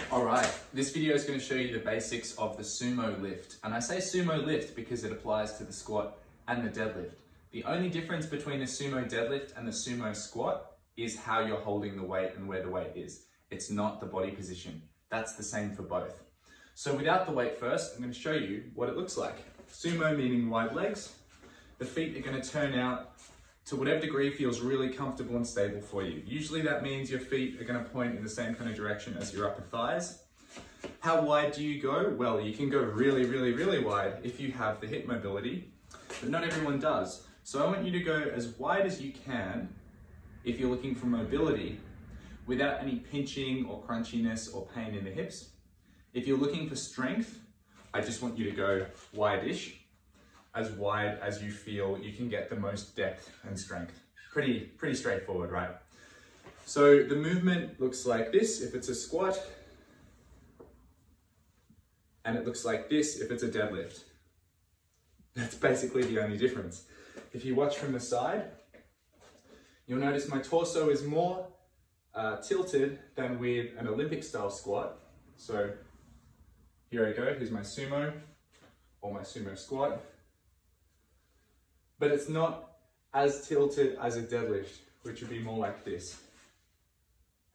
All right, this video is going to show you the basics of the sumo lift. And I say sumo lift because it applies to the squat and the deadlift. The only difference between the sumo deadlift and the sumo squat is how you're holding the weight and where the weight is. It's not the body position. That's the same for both. So without the weight first, I'm going to show you what it looks like. Sumo meaning wide legs. The feet are going to turn out to whatever degree feels really comfortable and stable for you. Usually that means your feet are going to point in the same kind of direction as your upper thighs. How wide do you go? Well, you can go really, really, really wide if you have the hip mobility, but not everyone does. So I want you to go as wide as you can if you're looking for mobility without any pinching or crunchiness or pain in the hips. If you're looking for strength, I just want you to go wide-ish, as wide as you feel you can get the most depth and strength. Pretty straightforward, right? So the movement looks like this if it's a squat, and it looks like this if it's a deadlift. That's basically the only difference. If you watch from the side, you'll notice my torso is more tilted than with an Olympic style squat. So here I go, here's my sumo or my sumo squat. But it's not as tilted as a deadlift, which would be more like this.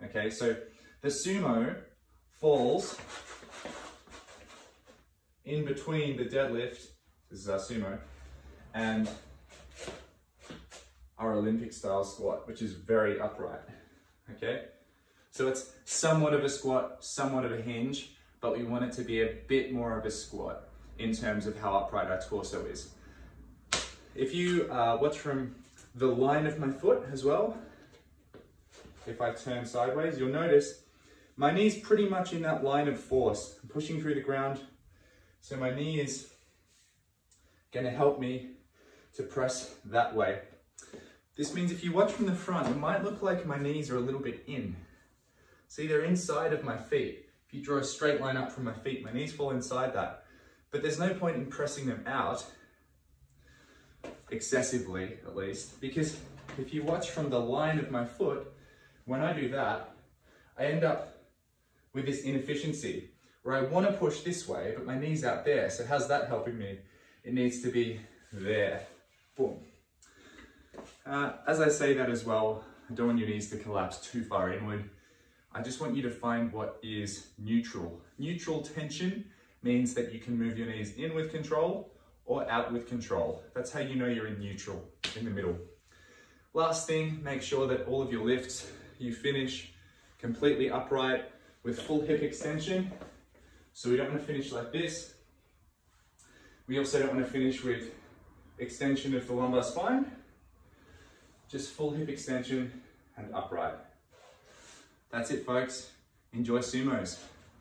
Okay, so the sumo falls in between the deadlift, this is our sumo, and our Olympic style squat, which is very upright. Okay, so it's somewhat of a squat, somewhat of a hinge, but we want it to be a bit more of a squat in terms of how upright our torso is. If you watch from the line of my foot as well, if I turn sideways, you'll notice my knee's pretty much in that line of force. I'm pushing through the ground, so my knee is going to help me to press that way. This means if you watch from the front, it might look like my knees are a little bit in. See, they're inside of my feet. If you draw a straight line up from my feet, my knees fall inside that. But there's no point in pressing them out, excessively at least, because if you watch from the line of my foot, when I do that, I end up with this inefficiency where I want to push this way, but my knee's out there. So how's that helping me? It needs to be there. Boom. As I say that as well, I don't want your knees to collapse too far inward. I just want you to find what is neutral. Neutral tension means that you can move your knees in with control or out with control. That's how you know you're in neutral, in the middle. Last thing, make sure that all of your lifts, you finish completely upright with full hip extension. So we don't want to finish like this. We also don't want to finish with extension of the lumbar spine. Just full hip extension and upright. That's it, folks. Enjoy sumos.